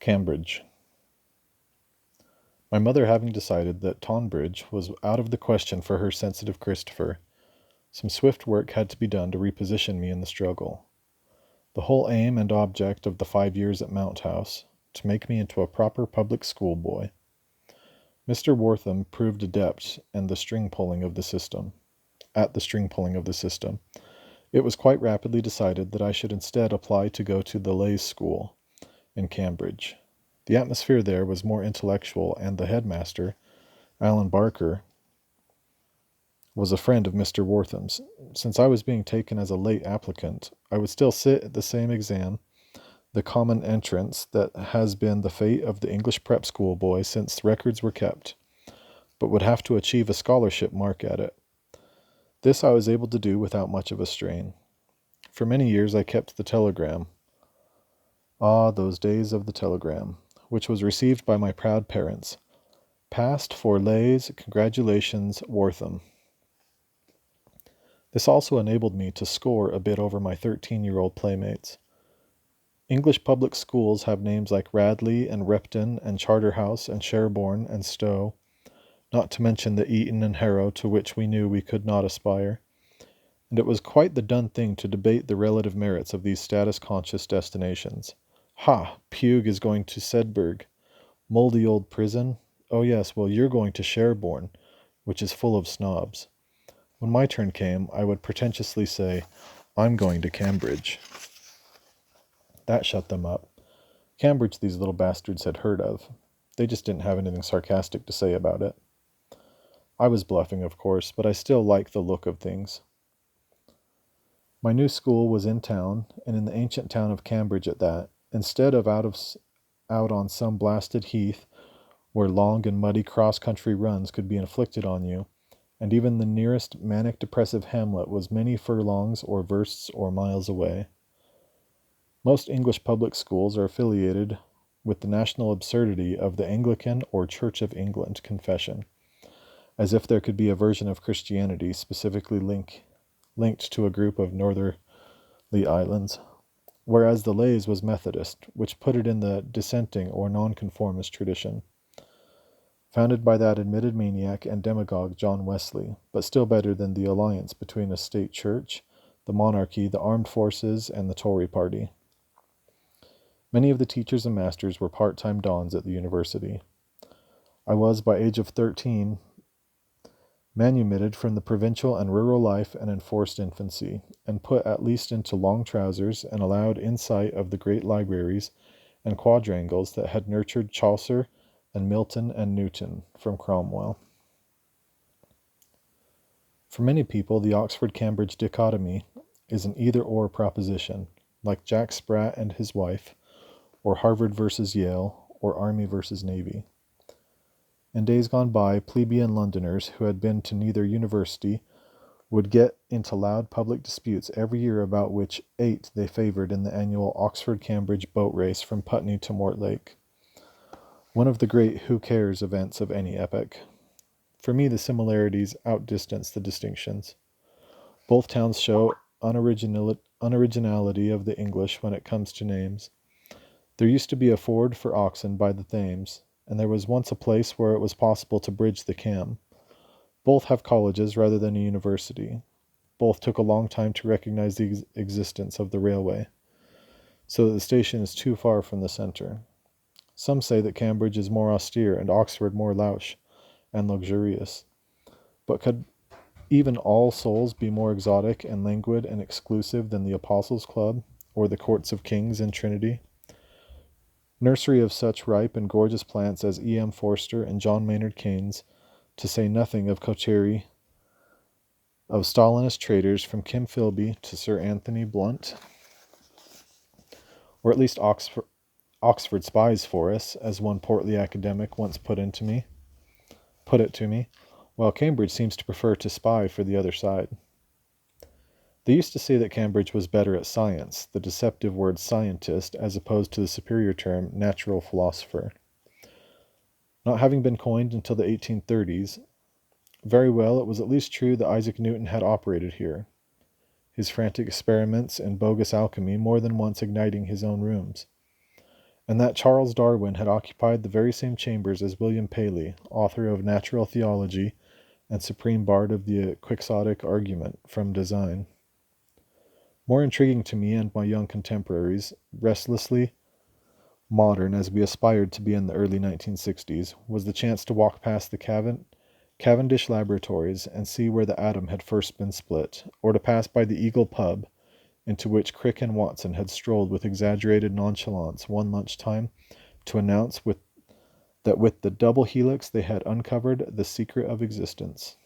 Cambridge. My mother having decided that Tonbridge was out of the question for her sensitive Christopher, some swift work had to be done to reposition me in the struggle. The whole aim and object of the 5 years at Mount House, to make me into a proper public school boy. Mr. Wortham proved adept at the string pulling of the system. It was quite rapidly decided that I should instead apply to go to the Leys School in Cambridge. The atmosphere there was more intellectual, and the headmaster, Alan Barker, was a friend of Mr. Wortham's. Since I was being taken as a late applicant, I would still sit at the same exam, the common entrance that has been the fate of the English prep school boy since records were kept, but would have to achieve a scholarship mark at it. This I was able to do without much of a strain. For many years I kept the telegram. Ah, those days of the telegram, which was received by my proud parents. Passed for Leys, congratulations, Wortham. This also enabled me to score a bit over my 13-year-old playmates. English public schools have names like Radley and Repton and Charterhouse and Sherborne and Stowe, not to mention the Eton and Harrow to which we knew we could not aspire. And it was quite the done thing to debate the relative merits of these status-conscious destinations. Ha! Pugh is going to Sedbergh. Mouldy old prison. Oh yes, well you're going to Sherborne, which is full of snobs. When my turn came, I would pretentiously say, I'm going to Cambridge. That shut them up. Cambridge these little bastards had heard of. They just didn't have anything sarcastic to say about it. I was bluffing, of course, but I still liked the look of things. My new school was in town, and in the ancient town of Cambridge at that, instead of out on some blasted heath where long and muddy cross-country runs could be inflicted on you, and even the nearest manic-depressive hamlet was many furlongs or versts or miles away. Most English public schools are affiliated with the national absurdity of the Anglican or Church of England confession, as if there could be a version of Christianity specifically linked to a group of northerly islands, whereas the Leys was Methodist, which put it in the dissenting or nonconformist tradition, founded by that admitted maniac and demagogue John Wesley, but still better than the alliance between a state church, the monarchy, the armed forces, and the Tory party. Many of the teachers and masters were part-time dons at the university. I was, by age of 13, manumitted from the provincial and rural life and enforced infancy, and put at least into long trousers and allowed insight of the great libraries and quadrangles that had nurtured Chaucer and Milton and Newton from Cromwell. For many people, the Oxford-Cambridge dichotomy is an either-or proposition, like Jack Sprat and his wife, or Harvard versus Yale, or Army versus Navy. In days gone by, plebeian Londoners who had been to neither university would get into loud public disputes every year about which 8 they favoured in the annual Oxford-Cambridge boat race from Putney to Mortlake, one of the great who cares events of any epoch. For me, the similarities outdistance the distinctions. Both towns show unoriginality of the English when it comes to names. There used to be a ford for oxen by the Thames, and there was once a place where it was possible to bridge the Cam. Both have colleges rather than a university. Both took a long time to recognize the existence of the railway, so that the station is too far from the centre. Some say that Cambridge is more austere and Oxford more louche and luxurious. But could even All Souls be more exotic and languid and exclusive than the Apostles' Club or the Courts of Kings in Trinity? Nursery of such ripe and gorgeous plants as E. M. Forster and John Maynard Keynes, to say nothing of coterie of Stalinist traders from Kim Philby to Sir Anthony Blunt, or at least Oxford spies for us, as one portly academic once put it to me, while Cambridge seems to prefer to spy for the other side. They used to say that Cambridge was better at science, the deceptive word scientist, as opposed to the superior term natural philosopher. Not having been coined until the 1830s, very well, it was at least true that Isaac Newton had operated here, his frantic experiments in bogus alchemy more than once igniting his own rooms. and that Charles Darwin had occupied the very same chambers as William Paley, author of Natural Theology and supreme bard of the quixotic argument from design. More intriguing to me and my young contemporaries, restlessly modern as we aspired to be in the early 1960s, was the chance to walk past the Cavendish laboratories and see where the atom had first been split, or to pass by the Eagle pub, into which Crick and Watson had strolled with exaggerated nonchalance one lunchtime to announce that with the double helix they had uncovered the secret of existence.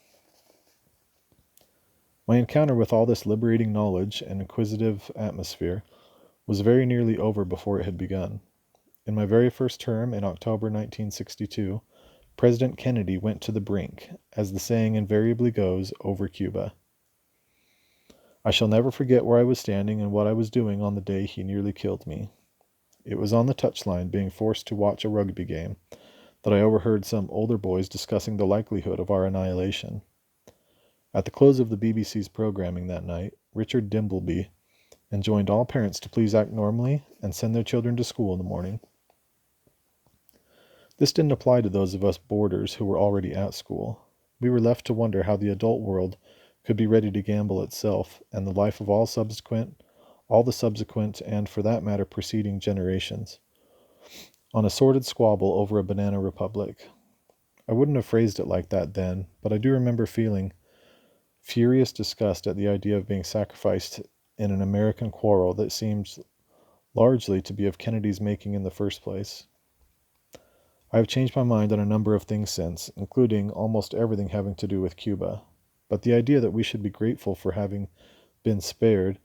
My encounter with all this liberating knowledge and inquisitive atmosphere was very nearly over before it had begun. In my very first term, in October 1962, President Kennedy went to the brink, as the saying invariably goes, over Cuba. I shall never forget where I was standing and what I was doing on the day he nearly killed me. It was on the touchline, being forced to watch a rugby game, that I overheard some older boys discussing the likelihood of our annihilation. At the close of the BBC's programming that night, Richard Dimbleby enjoined all parents to please act normally and send their children to school in the morning. This didn't apply to those of us boarders who were already at school. We were left to wonder how the adult world could be ready to gamble itself and the life of all the subsequent, and for that matter preceding generations, on a sordid squabble over a banana republic. I wouldn't have phrased it like that then, but I do remember feeling furious disgust at the idea of being sacrificed in an American quarrel that seemed largely to be of Kennedy's making in the first place. I have changed my mind on a number of things since, including almost everything having to do with Cuba, but the idea that we should be grateful for having been spared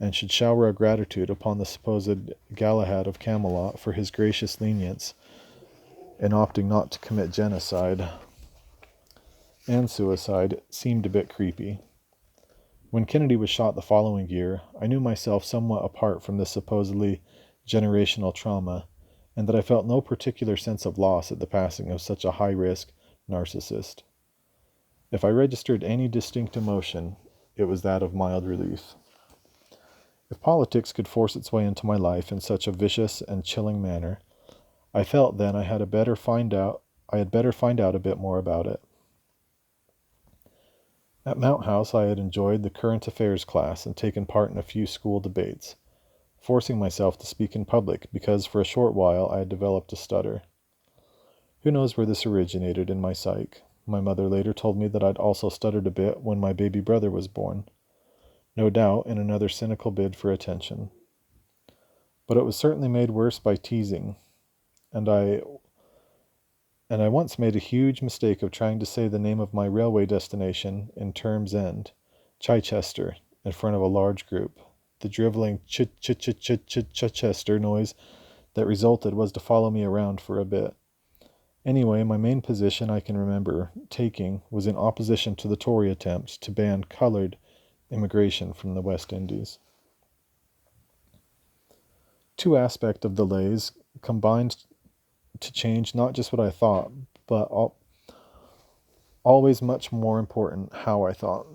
and should shower our gratitude upon the supposed Galahad of Camelot for his gracious lenience in opting not to commit genocide and suicide seemed a bit creepy. When Kennedy was shot the following year, I knew myself somewhat apart from this supposedly generational trauma, and that I felt no particular sense of loss at the passing of such a high-risk narcissist. If I registered any distinct emotion, it was that of mild relief. If politics could force its way into my life in such a vicious and chilling manner, I felt then I had better find out a bit more about it. At Mount House I had enjoyed the current affairs class and taken part in a few school debates, forcing myself to speak in public because for a short while I had developed a stutter. Who knows where this originated in my psyche? My mother later told me that I'd also stuttered a bit when my baby brother was born, no doubt in another cynical bid for attention. But it was certainly made worse by teasing, and I once made a huge mistake of trying to say the name of my railway destination in term's end, Chichester, in front of a large group. The driveling Chichester noise that resulted was to follow me around for a bit. Anyway, my main position I can remember taking was in opposition to the Tory attempt to ban colored immigration from the West Indies. Two aspects of the lays combined to change not just what I thought, but always much more important, how I thought.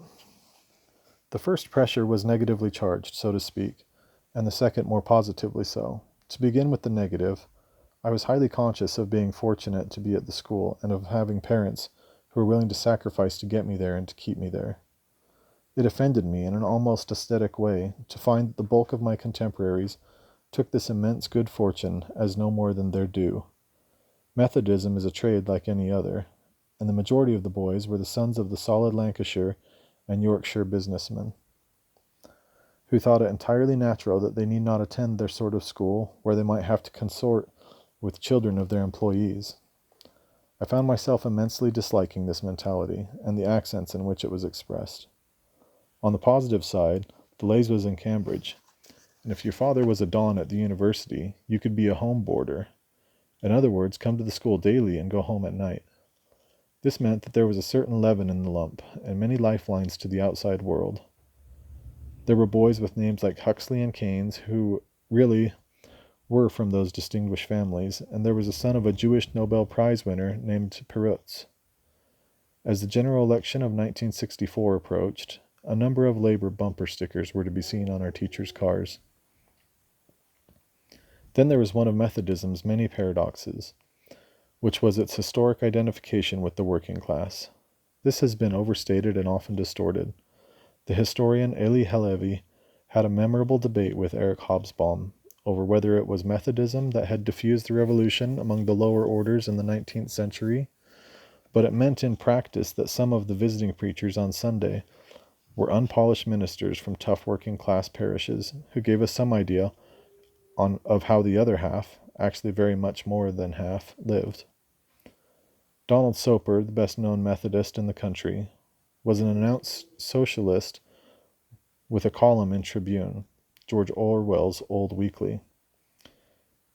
The first pressure was negatively charged, so to speak, and the second more positively so. To begin with the negative, I was highly conscious of being fortunate to be at the school and of having parents who were willing to sacrifice to get me there and to keep me there. It offended me in an almost aesthetic way to find that the bulk of my contemporaries took this immense good fortune as no more than their due. Methodism is a trade like any other, and the majority of the boys were the sons of the solid Lancashire and Yorkshire businessmen, who thought it entirely natural that they need not attend their sort of school where they might have to consort with children of their employees. I found myself immensely disliking this mentality and the accents in which it was expressed. On the positive side, the Lays was in Cambridge, and if your father was a don at the university, you could be a home boarder. In other words, come to the school daily and go home at night. This meant that there was a certain leaven in the lump, and many lifelines to the outside world. There were boys with names like Huxley and Keynes who really were from those distinguished families, and there was a son of a Jewish Nobel Prize winner named Perutz. As the general election of 1964 approached, a number of labor bumper stickers were to be seen on our teachers' cars. Then there was one of Methodism's many paradoxes, which was its historic identification with the working class. This has been overstated and often distorted. The historian Elie Halevi had a memorable debate with Eric Hobsbawm over whether it was Methodism that had diffused the revolution among the lower orders in the 19th century, but it meant in practice that some of the visiting preachers on Sunday were unpolished ministers from tough working class parishes who gave us some idea of how the other half, actually very much more than half, lived. Donald Soper, the best-known Methodist in the country, was an announced socialist with a column in Tribune, George Orwell's old weekly.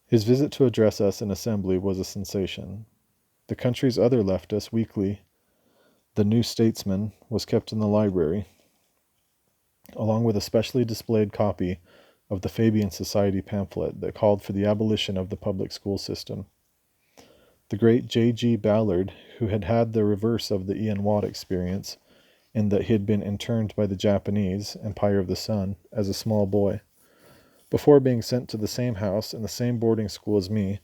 His visit to address us in assembly was a sensation. The country's other leftist weekly, The New Statesman, was kept in the library, along with a specially displayed copy of the Fabian Society pamphlet that called for the abolition of the public school system. The great J.G. Ballard, who had had the reverse of the Ian Watt experience, in that he had been interned by the Japanese, Empire of the Sun, as a small boy, before being sent to the same house and the same boarding school as me,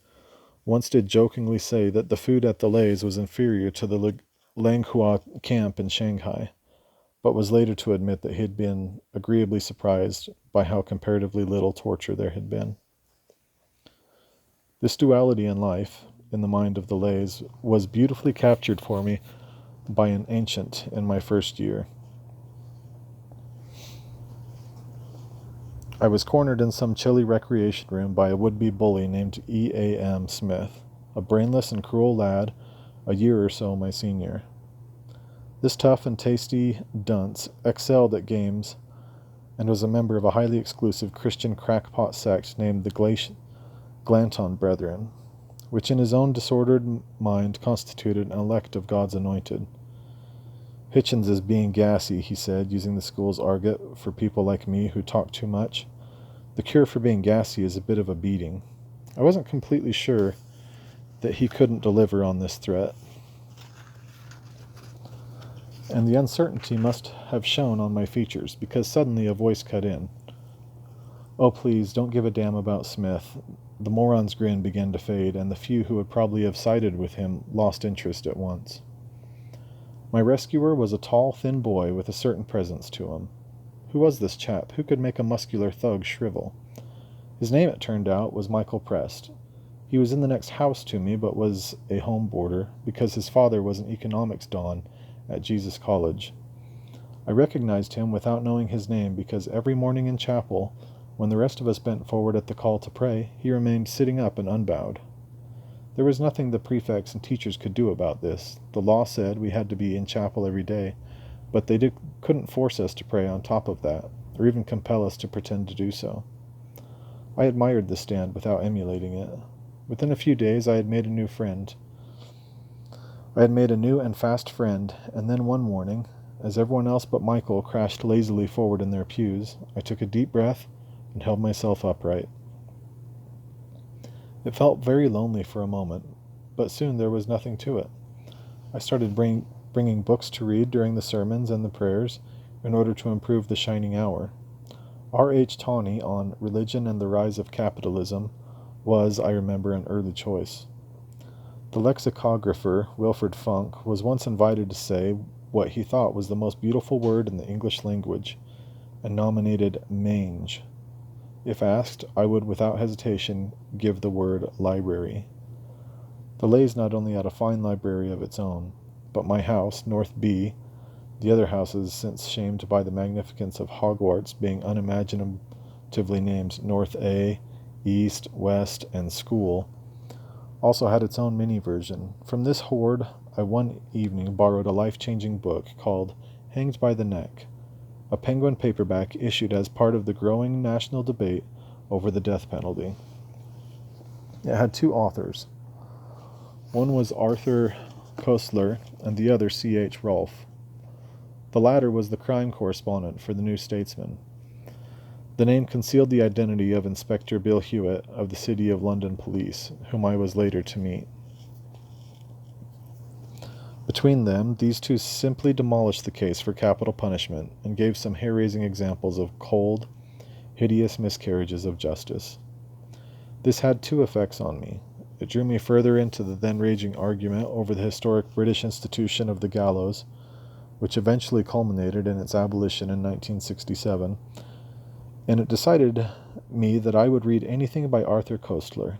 once did jokingly say that the food at the Lays was inferior to the Langhua camp in Shanghai, but was later to admit that he had been agreeably surprised by how comparatively little torture there had been. This duality in life, in the mind of the Lays, was beautifully captured for me by an ancient in my first year. I was cornered in some chilly recreation room by a would-be bully named E.A.M. Smith, a brainless and cruel lad, a year or so my senior. This tough and tasty dunce excelled at games and was a member of a highly exclusive Christian crackpot sect named the Glanton Brethren, which in his own disordered mind constituted an elect of God's anointed. Hitchens is being gassy, he said, using the school's argot for people like me who talk too much. The cure for being gassy is a bit of a beating. I wasn't completely sure that he couldn't deliver on this threat, and the uncertainty must have shown on my features, because suddenly a voice cut in. "Oh, please, don't give a damn about Smith." The moron's grin began to fade, and the few who would probably have sided with him lost interest at once. My rescuer was a tall, thin boy with a certain presence to him. Who was this chap? Who could make a muscular thug shrivel? His name, it turned out, was Michael Prest. He was in the next house to me, but was a home boarder, because his father was an economics don at Jesus College. I recognized him without knowing his name, because every morning in chapel, when the rest of us bent forward at the call to pray, he remained sitting up and unbowed. There was nothing the prefects and teachers could do about this. The law said we had to be in chapel every day, but they couldn't force us to pray on top of that, or even compel us to pretend to do so. I admired this stand without emulating it. Within a few days I had made a new friend. I had made a new and fast friend, and then one morning, as everyone else but Michael crashed lazily forward in their pews, I took a deep breath and held myself upright. It felt very lonely for a moment, but soon there was nothing to it. I started bringing books to read during the sermons and the prayers in order to improve the shining hour. R.H. Tawney on Religion and the Rise of Capitalism was, I remember, an early choice. The lexicographer, Wilfred Funk, was once invited to say what he thought was the most beautiful word in the English language, and nominated mange. If asked, I would without hesitation give the word library. The Lays not only had a fine library of its own, but my house, North B, the other houses since shamed by the magnificence of Hogwarts being unimaginatively named North A, East, West, and School, also had its own mini version. From this hoard, I one evening borrowed a life-changing book called Hanged by the Neck, a Penguin paperback issued as part of the growing national debate over the death penalty. It had two authors. One was Arthur Koestler and the other C.H. Rolfe. The latter was the crime correspondent for the New Statesman. The name concealed the identity of Inspector Bill Hewitt of the City of London Police, whom I was later to meet. Between them, these two simply demolished the case for capital punishment and gave some hair-raising examples of cold, hideous miscarriages of justice. This had two effects on me. It drew me further into the then raging argument over the historic British institution of the gallows, which eventually culminated in its abolition in 1967, and it decided me that I would read anything by Arthur Koestler.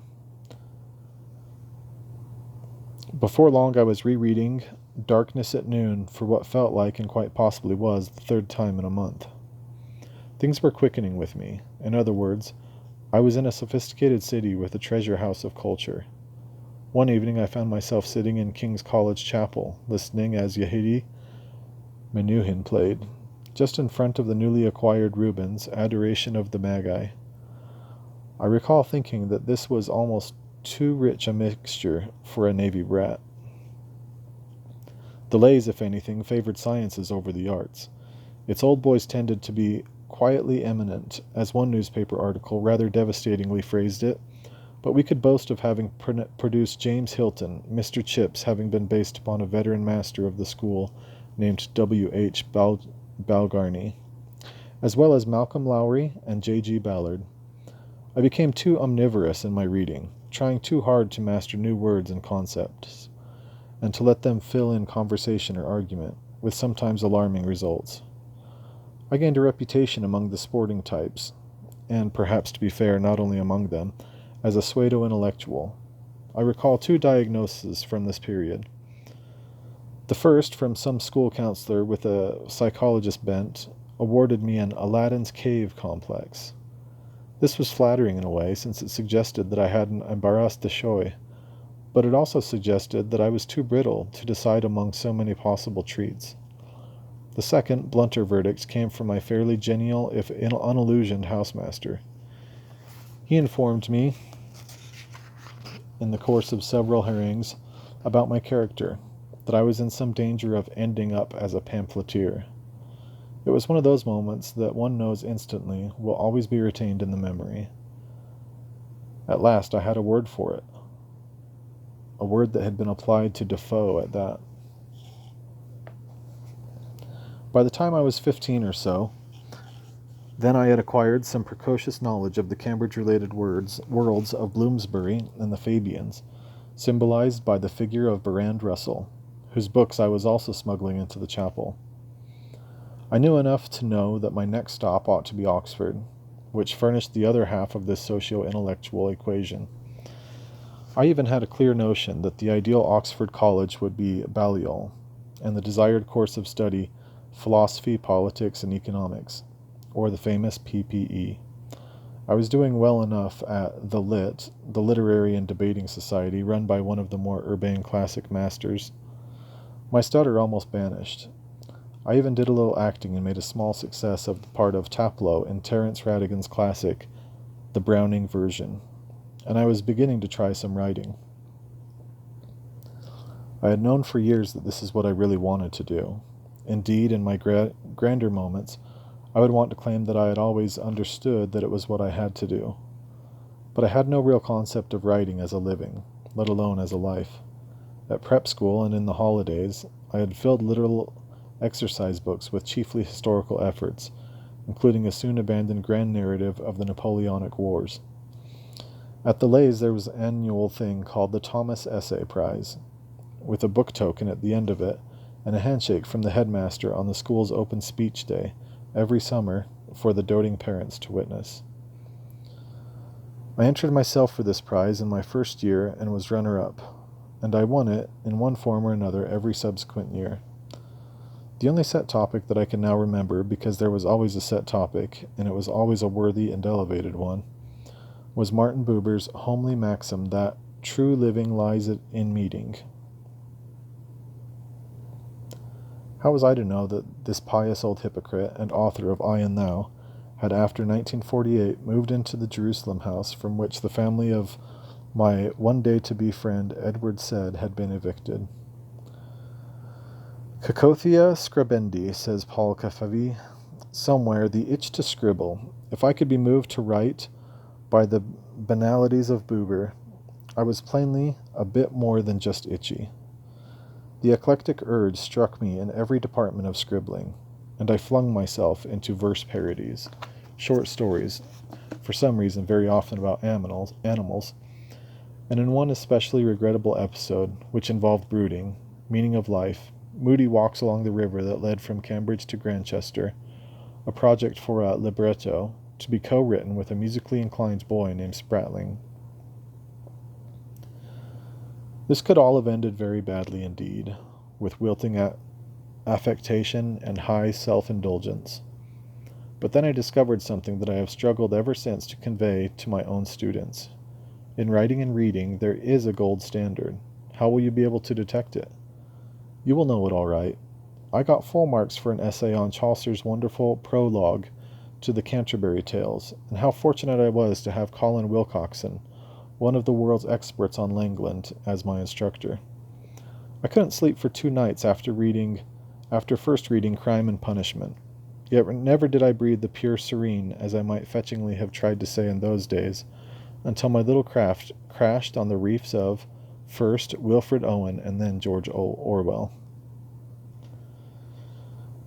Before long, I was rereading Darkness at Noon for what felt like, and quite possibly was, the third time in a month. Things were quickening with me. In other words, I was in a sophisticated city with a treasure house of culture. One evening I found myself sitting in King's College Chapel, listening as Yehudi Menuhin played, just in front of the newly acquired Rubens' Adoration of the Magi. I recall thinking that this was almost too rich a mixture for a Navy brat. The Lays, if anything, favored sciences over the arts. Its old boys tended to be quietly eminent, as one newspaper article rather devastatingly phrased it, but we could boast of having produced James Hilton, Mr. Chips having been based upon a veteran master of the school named W.H. Balgarny, as well as Malcolm Lowry and J.G. Ballard. I became too omnivorous in my reading, trying too hard to master new words and concepts, and to let them fill in conversation or argument, with sometimes alarming results. I gained a reputation among the sporting types, and perhaps, to be fair, not only among them, as a pseudo-intellectual. I recall two diagnoses from this period. The first, from some school counselor with a psychologist bent, awarded me an Aladdin's Cave complex. This was flattering in a way, since it suggested that I had an embarras de choix, but it also suggested that I was too brittle to decide among so many possible treats. The second, blunter verdict came from my fairly genial, if unillusioned, housemaster. He informed me, in the course of several hearings, about my character, that I was in some danger of ending up as a pamphleteer. It was one of those moments that one knows instantly will always be retained in the memory. At last I had a word for it. A word that had been applied to Defoe at that. By the time I was 15 or so, then I had acquired some precocious knowledge of the Cambridge-related worlds of Bloomsbury and the Fabians, symbolized by the figure of Bertrand Russell, whose books I was also smuggling into the chapel. I knew enough to know that my next stop ought to be Oxford, which furnished the other half of this socio-intellectual equation. I even had a clear notion that the ideal Oxford college would be Balliol, and the desired course of study philosophy, politics, and economics, or the famous PPE. I was doing well enough at the Lit, the literary and debating society run by one of the more urbane classic masters. My stutter almost banished. I even did a little acting and made a small success of the part of Taplow in Terence Rattigan's classic, The Browning Version, and I was beginning to try some writing. I had known for years that this is what I really wanted to do. Indeed, in my grander moments, I would want to claim that I had always understood that it was what I had to do. But I had no real concept of writing as a living, let alone as a life. At prep school and in the holidays, I had filled literal exercise books with chiefly historical efforts, including a soon-abandoned grand narrative of the Napoleonic Wars. At the Lays there was an annual thing called the Thomas Essay Prize, with a book token at the end of it, and a handshake from the headmaster on the school's open speech day, every summer, for the doting parents to witness. I entered myself for this prize in my first year and was runner-up, and I won it in one form or another every subsequent year. The only set topic that I can now remember, because there was always a set topic, and it was always a worthy and elevated one, was Martin Buber's homely maxim that true living lies in meeting. How was I to know that this pious old hypocrite and author of I and Thou had after 1948 moved into the Jerusalem house from which the family of my one-day-to-be friend Edward Said had been evicted? Cacothea scribendi, says Paul Cafavi. Somewhere the itch to scribble. If I could be moved to write by the banalities of Buber, I was plainly a bit more than just itchy. The eclectic urge struck me in every department of scribbling, and I flung myself into verse parodies, short stories, for some reason very often about animals, and in one especially regrettable episode, which involved brooding, meaning of life, Moody walks along the river that led from Cambridge to Grantchester, a project for a libretto to be co-written with a musically inclined boy named Spratling. This could all have ended very badly indeed, with wilting affectation and high self-indulgence. But then I discovered something that I have struggled ever since to convey to my own students. In writing and reading, there is a gold standard. How will you be able to detect it? You will know it all right. I got full marks for an essay on Chaucer's wonderful prologue to the Canterbury Tales, and how fortunate I was to have Colin Wilcoxon, one of the world's experts on Langland, as my instructor. I couldn't sleep for 2 nights after first reading Crime and Punishment. Yet never did I breathe the pure serene, as I might fetchingly have tried to say in those days, until my little craft crashed on the reefs of, first, Wilfred Owen, and then George Orwell.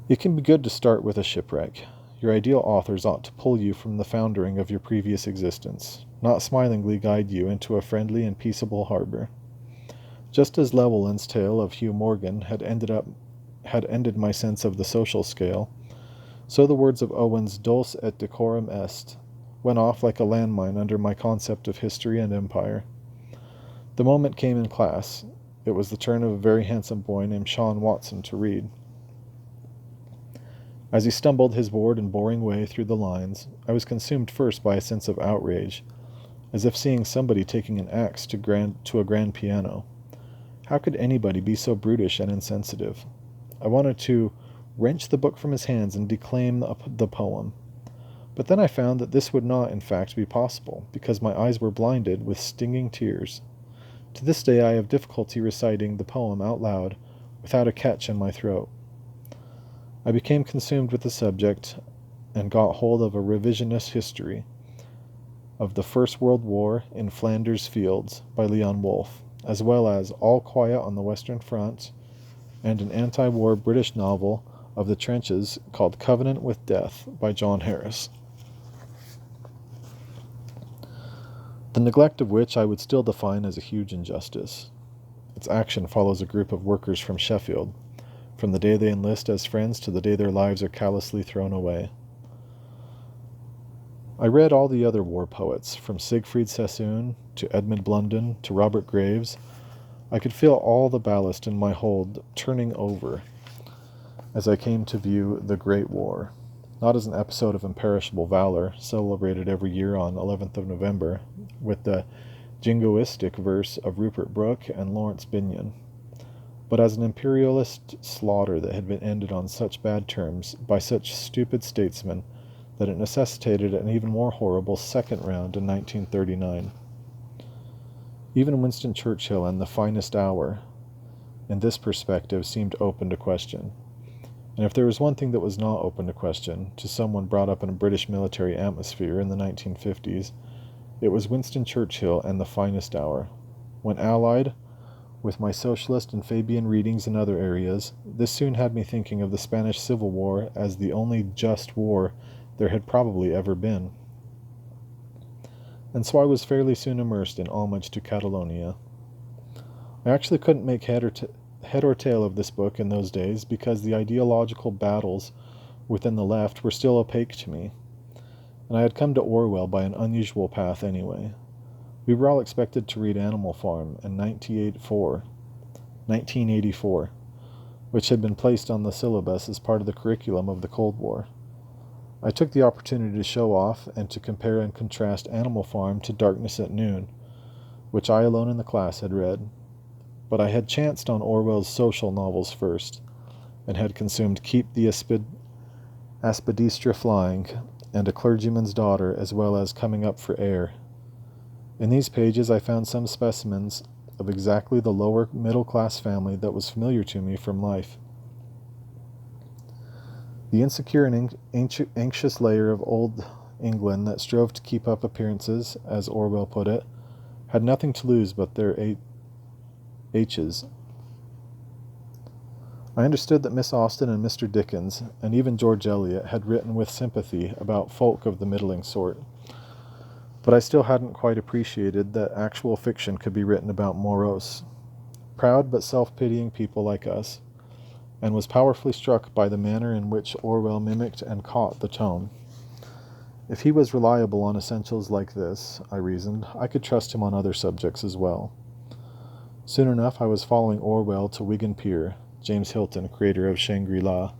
It can be good to start with a shipwreck. Your ideal authors ought to pull you from the foundering of your previous existence, not smilingly guide you into a friendly and peaceable harbor. Just as Llewellyn's tale of Hugh Morgan had ended my sense of the social scale, so the words of Owen's dulce et decorum est went off like a landmine under my concept of history and empire. The moment came in class. It was the turn of a very handsome boy named Sean Watson to read. As he stumbled his bored and boring way through the lines, I was consumed first by a sense of outrage, as if seeing somebody taking an axe to a grand piano. How could anybody be so brutish and insensitive? I wanted to wrench the book from his hands and declaim the poem. But then I found that this would not, in fact, be possible, because my eyes were blinded with stinging tears. To this day I have difficulty reciting the poem out loud without a catch in my throat. I became consumed with the subject and got hold of a revisionist history of the First World War in Flanders Fields by Leon Wolfe, as well as All Quiet on the Western Front and an anti-war British novel of the trenches called Covenant with Death by John Harris, the neglect of which I would still define as a huge injustice. Its action follows a group of workers from Sheffield, from the day they enlist as friends to the day their lives are callously thrown away. I read all the other war poets, from Siegfried Sassoon to Edmund Blunden to Robert Graves. I could feel all the ballast in my hold turning over as I came to view the Great War, not as an episode of imperishable valor celebrated every year on 11th of November with the jingoistic verse of Rupert Brooke and Lawrence Binyon, but as an imperialist slaughter that had been ended on such bad terms by such stupid statesmen that it necessitated an even more horrible second round in 1939. Even Winston Churchill and The Finest Hour, in this perspective, seemed open to question. And if there was one thing that was not open to question to someone brought up in a British military atmosphere in the 1950s, it was Winston Churchill and The Finest Hour. When allied with my socialist and Fabian readings in other areas, this soon had me thinking of the Spanish Civil War as the only just war there had probably ever been. And so I was fairly soon immersed in homage to Catalonia. I actually couldn't make head or tail of this book in those days because the ideological battles within the left were still opaque to me, and I had come to Orwell by an unusual path anyway. We were all expected to read Animal Farm in 1984, which had been placed on the syllabus as part of the curriculum of the Cold War. I took the opportunity to show off and to compare and contrast Animal Farm to Darkness at Noon, which I alone in the class had read. But I had chanced on Orwell's social novels first, and had consumed Keep the Aspidistra Flying and A Clergyman's Daughter, as well as Coming Up for Air. In these pages I found some specimens of exactly the lower middle-class family that was familiar to me from life. The insecure and anxious layer of old England that strove to keep up appearances, as Orwell put it, had nothing to lose but their H's. I understood that Miss Austen and Mr. Dickens, and even George Eliot, had written with sympathy about folk of the middling sort, but I still hadn't quite appreciated that actual fiction could be written about morose, proud but self-pitying people like us, and was powerfully struck by the manner in which Orwell mimicked and caught the tone. If he was reliable on essentials like this, I reasoned, I could trust him on other subjects as well. Soon enough I was following Orwell to Wigan Pier. James Hilton, creator of Shangri-La,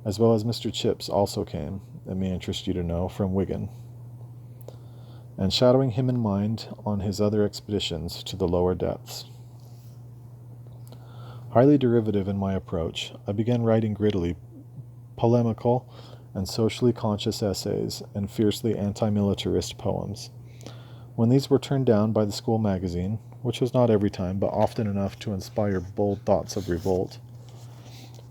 as well as Mr. Chips, also came, it may interest you to know, from Wigan, and shadowing him in mind on his other expeditions to the lower depths. Highly derivative in my approach, I began writing grittily polemical and socially conscious essays and fiercely anti-militarist poems. When these were turned down by the school magazine, which was not every time, but often enough to inspire bold thoughts of revolt,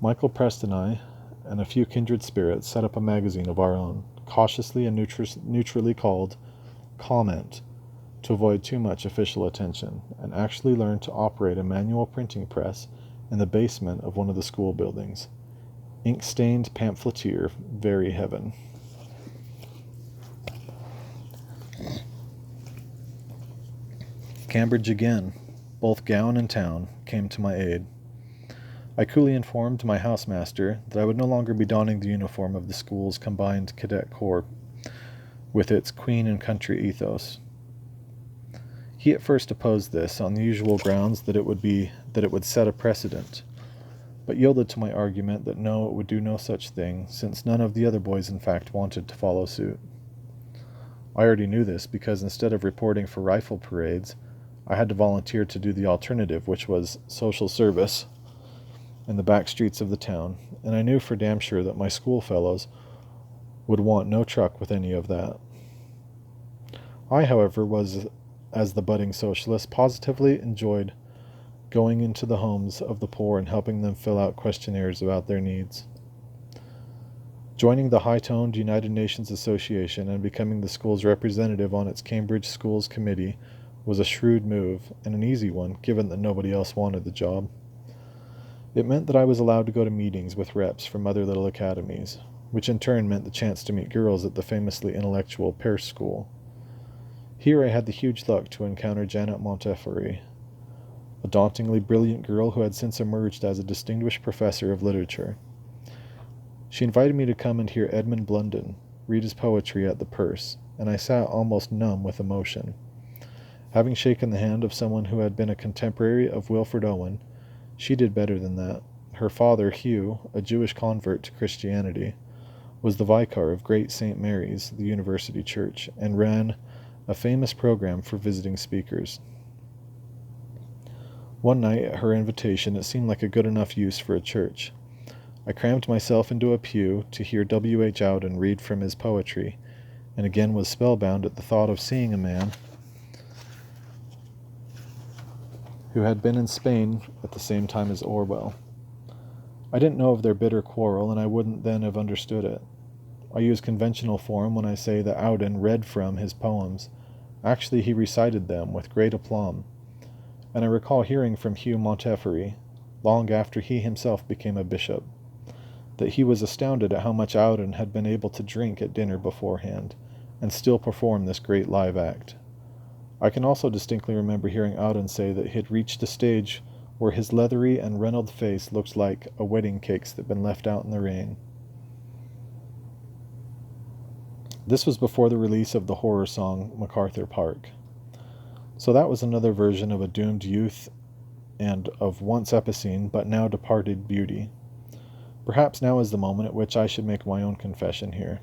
Michael Prest and I, and a few kindred spirits, set up a magazine of our own, cautiously and neutrally called Comment, to avoid too much official attention, and actually learned to operate a manual printing press in the basement of one of the school buildings. Ink-stained pamphleteer, very heaven. Cambridge again. Both gown and town came to my aid. I coolly informed my housemaster that I would no longer be donning the uniform of the school's combined cadet corps with its queen and country ethos. He at first opposed this on the usual grounds that it would set a precedent, but yielded to my argument that no, it would do no such thing, since none of the other boys in fact wanted to follow suit. I already knew this because instead of reporting for rifle parades, I had to volunteer to do the alternative, which was social service in the back streets of the town, and I knew for damn sure that my schoolfellows would want no truck with any of that. I, however, was, as the budding socialist, positively enjoyed going into the homes of the poor and helping them fill out questionnaires about their needs. Joining the high-toned United Nations Association and becoming the school's representative on its Cambridge Schools Committee was a shrewd move, and an easy one, given that nobody else wanted the job. It meant that I was allowed to go to meetings with reps from other little academies, which in turn meant the chance to meet girls at the famously intellectual Peirce School. Here I had the huge luck to encounter Janet Montefiore, a dauntingly brilliant girl who had since emerged as a distinguished professor of literature. She invited me to come and hear Edmund Blunden read his poetry at the Peirce, and I sat almost numb with emotion. Having shaken the hand of someone who had been a contemporary of Wilfred Owen, she did better than that. Her father, Hugh, a Jewish convert to Christianity, was the vicar of Great St. Mary's, the university church, and ran a famous program for visiting speakers. One night, at her invitation, it seemed like a good enough use for a church. I crammed myself into a pew to hear W. H. Auden read from his poetry, and again was spellbound at the thought of seeing a man who had been in Spain at the same time as Orwell. I didn't know of their bitter quarrel, and I wouldn't then have understood it. I use conventional form when I say that Auden read from his poems. Actually, he recited them with great aplomb, and I recall hearing from Hugh Montefiore, long after he himself became a bishop, that he was astounded at how much Auden had been able to drink at dinner beforehand, and still perform this great live act. I can also distinctly remember hearing Auden say that he had reached a stage where his leathery and wrinkled face looked like a wedding cake that had been left out in the rain. This was before the release of the horror song MacArthur Park. So that was another version of a doomed youth and of once epicene but now departed beauty. Perhaps now is the moment at which I should make my own confession here.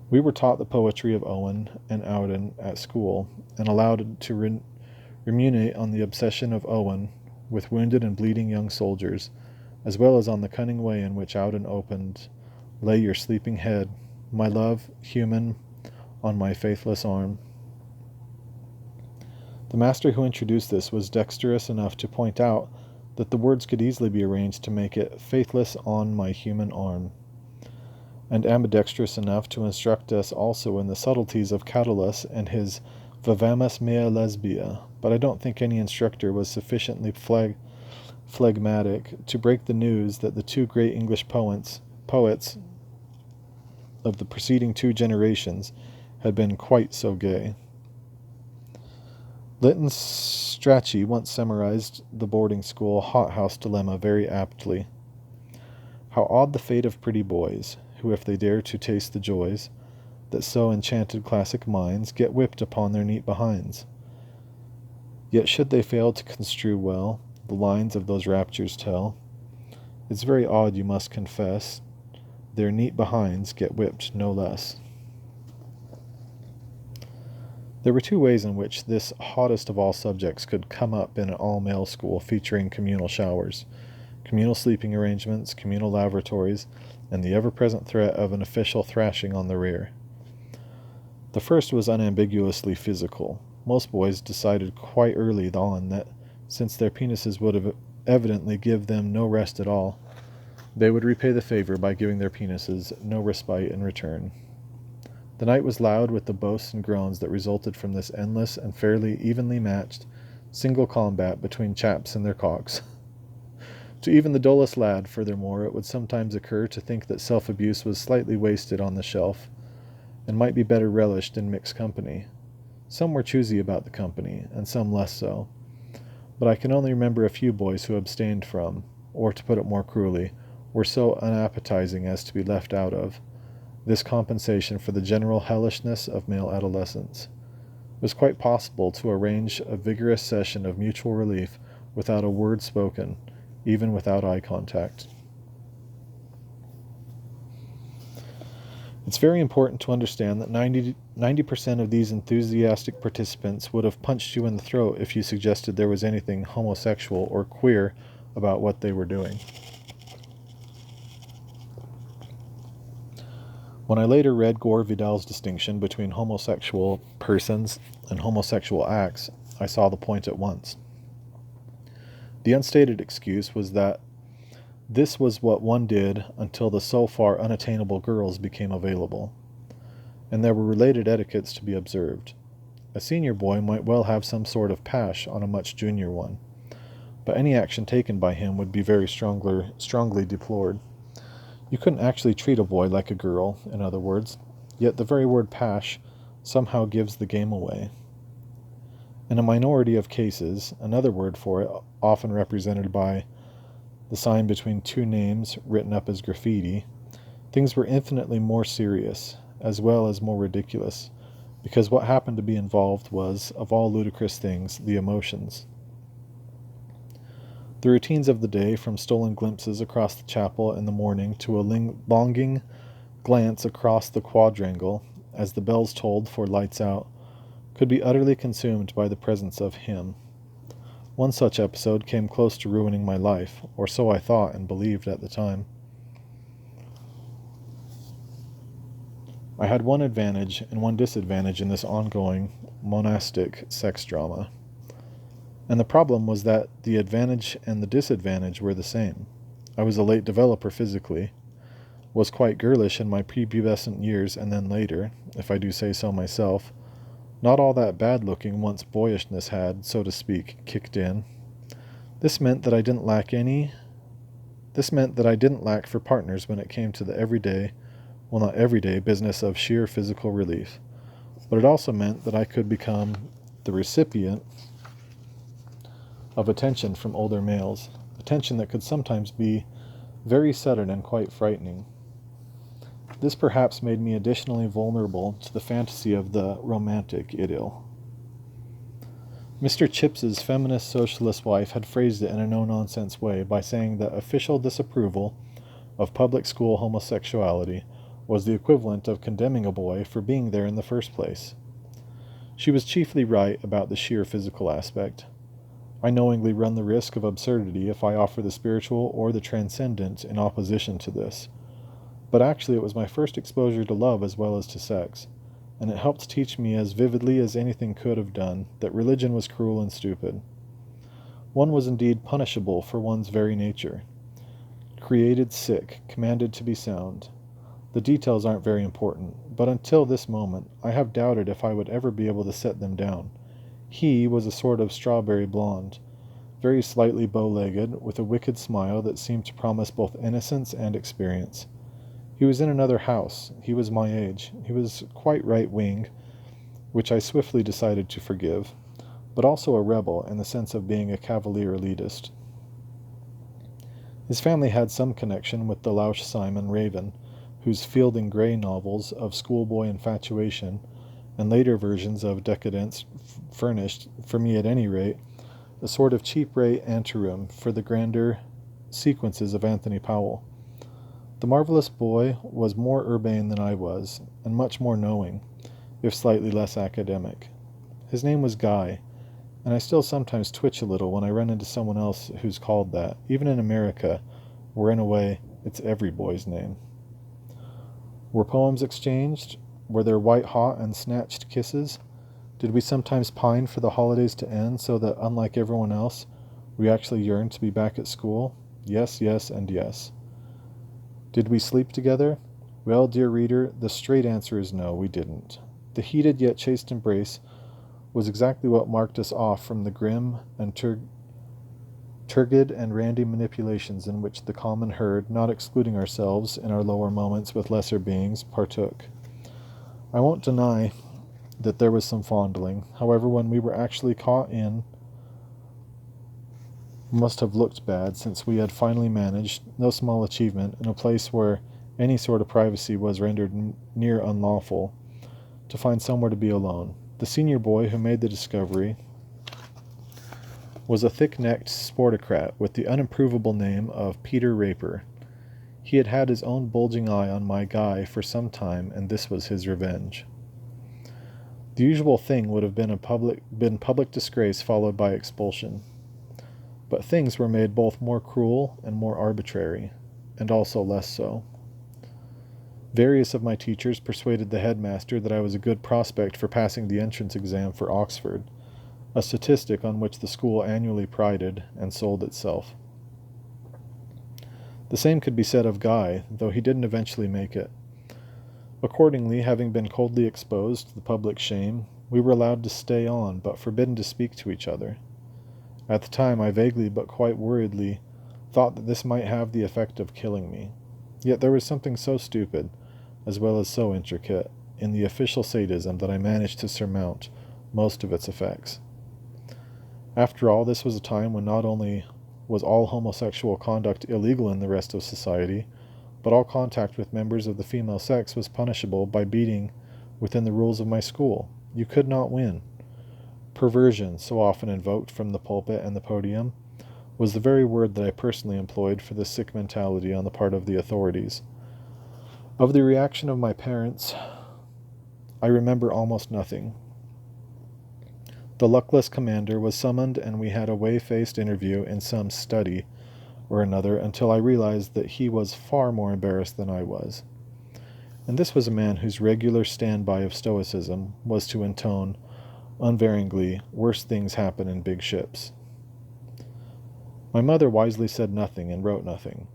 We were taught the poetry of Owen and Auden at school, and allowed to ruminate on the obsession of Owen with wounded and bleeding young soldiers, as well as on the cunning way in which Auden opened, "Lay your sleeping head, my love, human, on my faithless arm." The master who introduced this was dexterous enough to point out that the words could easily be arranged to make it "faithless on my human arm," and ambidextrous enough to instruct us also in the subtleties of Catullus and his Vivamus mea lesbia, but I don't think any instructor was sufficiently phlegmatic, to break the news that the two great English poets of the preceding 2 generations had been quite so gay. Lytton Strachey once summarized the boarding school hothouse dilemma very aptly. How odd the fate of pretty boys, who, if they dare to taste the joys that so enchanted classic minds, get whipped upon their neat behinds. Yet should they fail to construe well, the lines of those raptures tell, it's very odd, you must confess, their neat behinds get whipped no less. There were 2 ways in which this hottest of all subjects could come up in an all-male school featuring communal showers, communal sleeping arrangements, communal lavatories, and the ever-present threat of an official thrashing on the rear. The first was unambiguously physical. Most boys decided quite early on that, since their penises would have evidently give them no rest at all, they would repay the favor by giving their penises no respite in return. The night was loud with the boasts and groans that resulted from this endless and fairly evenly matched single combat between chaps and their cocks. To even the dullest lad, furthermore, it would sometimes occur to think that self-abuse was slightly wasted on the shelf, and might be better relished in mixed company. Some were choosy about the company, and some less so, but I can only remember a few boys who abstained from, or to put it more cruelly, were so unappetizing as to be left out of, this compensation for the general hellishness of male adolescence. It was quite possible to arrange a vigorous session of mutual relief without a word spoken, even without eye contact. It's very important to understand that 90% of these enthusiastic participants would have punched you in the throat if you suggested there was anything homosexual or queer about what they were doing. When I later read Gore Vidal's distinction between homosexual persons and homosexual acts, I saw the point at once. The unstated excuse was that this was what one did until the so far unattainable girls became available, and there were related etiquettes to be observed. A senior boy might well have some sort of pash on a much junior one, but any action taken by him would be very strongly deplored. You couldn't actually treat a boy like a girl, in other words, yet the very word pash somehow gives the game away. In a minority of cases, another word for it, often represented by the sign between 2 names written up as graffiti, things were infinitely more serious, as well as more ridiculous, because what happened to be involved was, of all ludicrous things, the emotions. The routines of the day, from stolen glimpses across the chapel in the morning to a longing glance across the quadrangle as the bells tolled for lights out, could be utterly consumed by the presence of him. One such episode came close to ruining my life, or so I thought and believed at the time. I had one advantage and one disadvantage in this ongoing monastic sex drama. And the problem was that the advantage and the disadvantage were the same. I was a late developer physically, was quite girlish in my prepubescent years, and then later, if I do say so myself, not all that bad-looking once boyishness had, so to speak, kicked in. This meant that I didn't lack for partners when it came to the everyday, well, not everyday, business of sheer physical relief. But it also meant that I could become the recipient of attention from older males, attention that could sometimes be very sudden and quite frightening. This perhaps made me additionally vulnerable to the fantasy of the romantic idyll. Mr. Chips's feminist socialist wife had phrased it in a no-nonsense way by saying that official disapproval of public school homosexuality was the equivalent of condemning a boy for being there in the first place. She was chiefly right about the sheer physical aspect. I knowingly run the risk of absurdity if I offer the spiritual or the transcendent in opposition to this. But actually it was my first exposure to love as well as to sex, and it helped teach me as vividly as anything could have done that religion was cruel and stupid. One was indeed punishable for one's very nature. Created sick, commanded to be sound. The details aren't very important, but until this moment I have doubted if I would ever be able to set them down. He was a sort of strawberry blonde, very slightly bow-legged, with a wicked smile that seemed to promise both innocence and experience. He was in another house. He was my age. He was quite right-wing, which I swiftly decided to forgive, but also a rebel in the sense of being a cavalier elitist. His family had some connection with the Louch Simon Raven, whose Fielding Gray novels of schoolboy infatuation and later versions of decadence furnished, for me at any rate, a sort of cheap-rate anteroom for the grander sequences of Anthony Powell. The marvelous boy was more urbane than I was, and much more knowing, if slightly less academic. His name was Guy, and I still sometimes twitch a little when I run into someone else who's called that, even in America, where in a way it's every boy's name. Were poems exchanged? Were there white-hot and snatched kisses? Did we sometimes pine for the holidays to end so that, unlike everyone else, we actually yearned to be back at school? Yes, yes, and yes. Did we sleep together? Well, dear reader, the straight answer is no, we didn't. The heated yet chaste embrace was exactly what marked us off from the grim and turgid and randy manipulations in which the common herd, not excluding ourselves in our lower moments with lesser beings, partook. I won't deny that there was some fondling. However, when we were actually caught in, must have looked bad, since we had finally managed, no small achievement, in a place where any sort of privacy was rendered near unlawful, to find somewhere to be alone. The senior boy who made the discovery was a thick-necked sportocrat with the unimprovable name of Peter Raper. He had had his own bulging eye on my Guy for some time, and this was his revenge. The usual thing would have been public disgrace followed by expulsion. But things were made both more cruel and more arbitrary, and also less so. Various of my teachers persuaded the headmaster that I was a good prospect for passing the entrance exam for Oxford, a statistic on which the school annually prided and sold itself. The same could be said of Guy, though he didn't eventually make it. Accordingly, having been coldly exposed to the public shame, we were allowed to stay on, but forbidden to speak to each other. At the time, I vaguely but quite worriedly thought that this might have the effect of killing me. Yet there was something so stupid, as well as so intricate, in the official sadism that I managed to surmount most of its effects. After all, this was a time when not only was all homosexual conduct illegal in the rest of society, but all contact with members of the female sex was punishable by beating within the rules of my school. You could not win. Perversion, so often invoked from the pulpit and the podium, was the very word that I personally employed for this sick mentality on the part of the authorities. Of the reaction of my parents, I remember almost nothing. The luckless commander was summoned, and we had a whey-faced interview in some study or another until I realized that he was far more embarrassed than I was. And this was a man whose regular standby of stoicism was to intone, unvaryingly, worse things happen in big ships. My mother wisely said nothing and wrote nothing.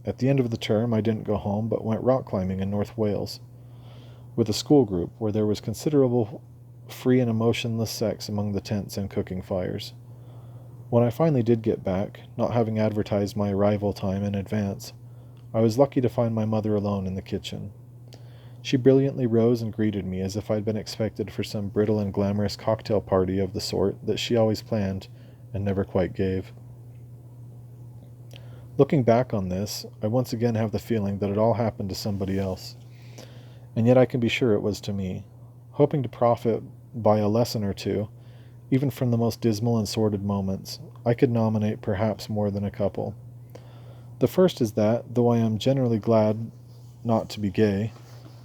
At the end of the term, I didn't go home, but went rock climbing in North Wales, with a school group where there was considerable free and emotionless sex among the tents and cooking fires. When I finally did get back, not having advertised my arrival time in advance, I was lucky to find my mother alone in the kitchen. She brilliantly rose and greeted me as if I'd been expected for some brittle and glamorous cocktail party of the sort that she always planned and never quite gave. Looking back on this, I once again have the feeling that it all happened to somebody else, and yet I can be sure it was to me. Hoping to profit by a lesson or two, even from the most dismal and sordid moments, I could nominate perhaps more than a couple. The first is that, though I am generally glad not to be gay,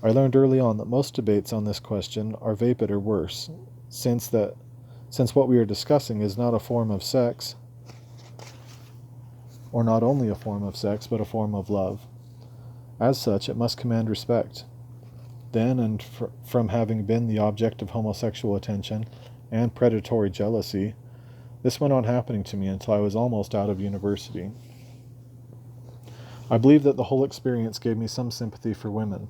I learned early on that most debates on this question are vapid or worse, since what we are discussing is not a form of sex, or not only a form of sex, but a form of love. As such, it must command respect. Then, and from having been the object of homosexual attention and predatory jealousy, this went on happening to me until I was almost out of university. I believe that the whole experience gave me some sympathy for women.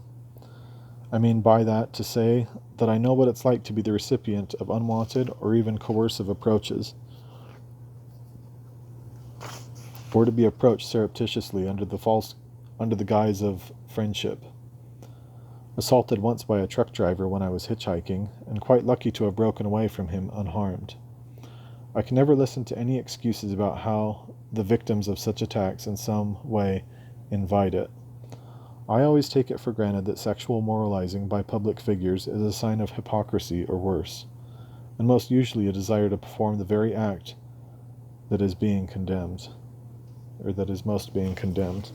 I mean by that to say that I know what it's like to be the recipient of unwanted or even coercive approaches. or to be approached surreptitiously under the guise of friendship. Assaulted once by a truck driver when I was hitchhiking, and quite lucky to have broken away from him unharmed. I can never listen to any excuses about how the victims of such attacks in some way invite it. I always take it for granted that sexual moralizing by public figures is a sign of hypocrisy or worse, and most usually a desire to perform the very act that is being condemned, or that is most being condemned.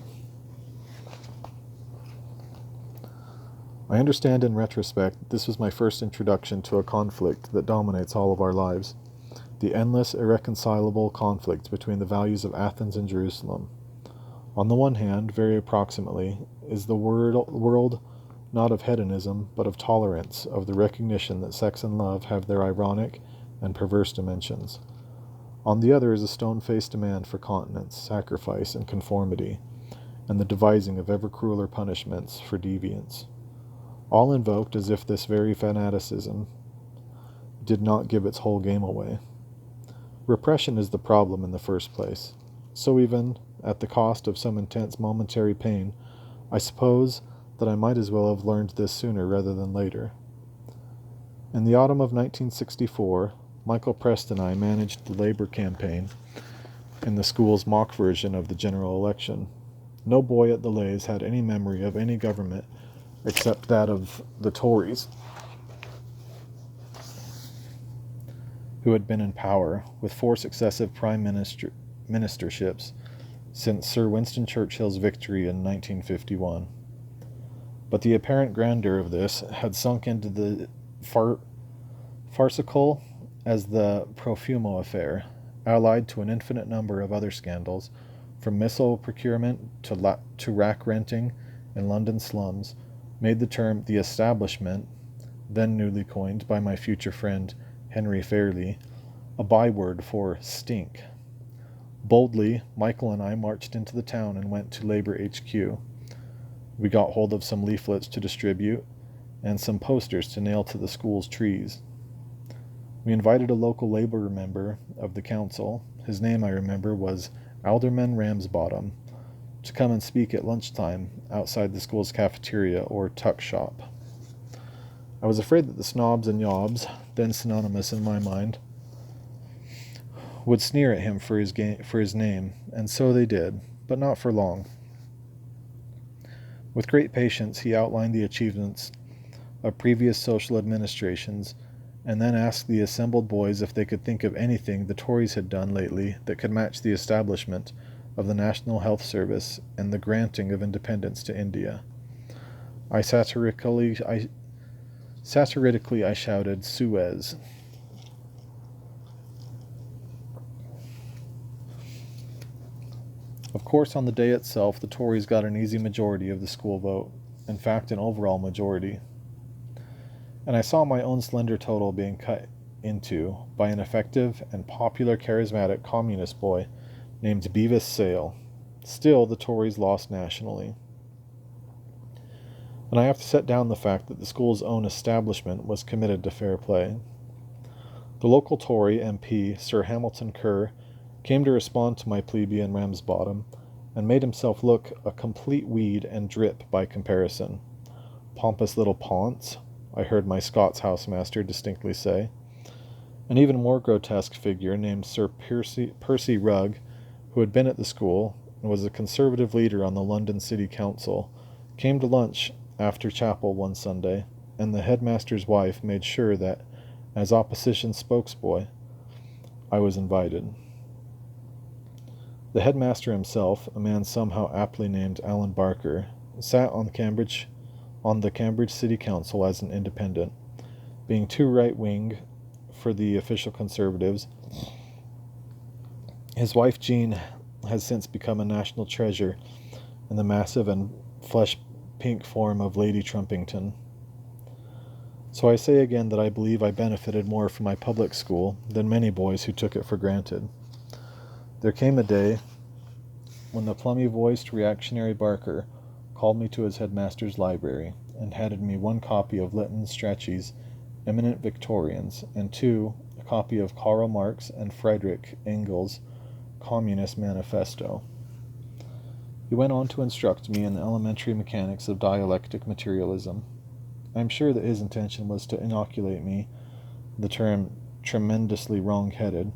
I understand in retrospect that this was my first introduction to a conflict that dominates all of our lives, the endless, irreconcilable conflict between the values of Athens and Jerusalem. On the one hand, very approximately, is the world not of hedonism, but of tolerance, of the recognition that sex and love have their ironic and perverse dimensions. On the other is a stone-faced demand for continence, sacrifice, and conformity, and the devising of ever crueler punishments for deviance, all invoked as if this very fanaticism did not give its whole game away. Repression is the problem in the first place, so even at the cost of some intense momentary pain, I suppose that I might as well have learned this sooner rather than later. In the autumn of 1964, Michael Preston and I managed the labor campaign in the school's mock version of the general election. No boy at the Lays had any memory of any government except that of the Tories, who had been in power with 4 successive prime ministerships since Sir Winston Churchill's victory in 1951. But the apparent grandeur of this had sunk into the farcical as the Profumo affair, allied to an infinite number of other scandals, from missile procurement to rack renting in London slums, made the term "the establishment," then newly coined by my future friend Henry Fairley, a byword for stink. Boldly, Michael and I marched into the town and went to Labor HQ. We got hold of some leaflets to distribute and some posters to nail to the school's trees. We invited a local labor member of the council, his name I remember was Alderman Ramsbottom, to come and speak at lunchtime outside the school's cafeteria or tuck shop. I was afraid that the snobs and yobs, then synonymous in my mind, would sneer at him for his name, and so they did, but not for long. With great patience, he outlined the achievements of previous social administrations, and then asked the assembled boys if they could think of anything the Tories had done lately that could match the establishment of the National Health Service and the granting of independence to India. Satirically I shouted, "Suez." Of course, on the day itself, the Tories got an easy majority of the school vote, in fact, an overall majority. And I saw my own slender total being cut into by an effective and popular charismatic communist boy named Beavis Sale. Still, the Tories lost nationally. And I have to set down the fact that the school's own establishment was committed to fair play. The local Tory MP, Sir Hamilton Kerr, came to respond to my plebeian Ramsbottom, and made himself look a complete weed and drip by comparison. "Pompous little Ponce," I heard my Scots housemaster distinctly say. An even more grotesque figure named Sir Percy Rugg, who had been at the school and was a Conservative leader on the London City Council, came to lunch after chapel one Sunday, and the headmaster's wife made sure that, as opposition spokesboy, I was invited. The headmaster himself, a man somehow aptly named Alan Barker, sat on the Cambridge City Council as an independent, being too right-wing for the official Conservatives. His wife Jean has since become a national treasure in the massive and flesh-pink form of Lady Trumpington. So I say again that I believe I benefited more from my public school than many boys who took it for granted. There came a day when the plummy-voiced reactionary Barker called me to his headmaster's library and handed me 1 copy of Lytton Strachey's Eminent Victorians, and 2, a copy of Karl Marx and Friedrich Engels' Communist Manifesto. He went on to instruct me in the elementary mechanics of dialectic materialism. I am sure that his intention was to inoculate me. The term tremendously wrong-headed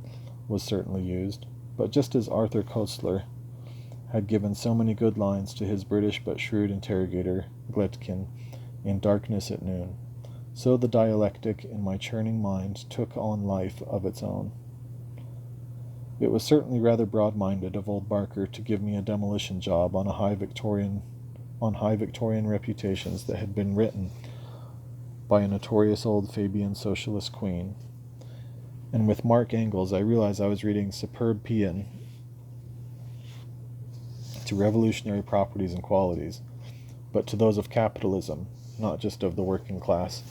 was certainly used, but just as Arthur Koestler had given so many good lines to his British but shrewd interrogator, Gletkin, in Darkness at Noon, so the dialectic in my churning mind took on life of its own. It was certainly rather broad-minded of old Barker to give me a demolition job on high Victorian reputations that had been written by a notorious old Fabian socialist queen. And with Mark Engels, I realized I was reading superb paean to revolutionary properties and qualities, but to those of capitalism, not just of the working class.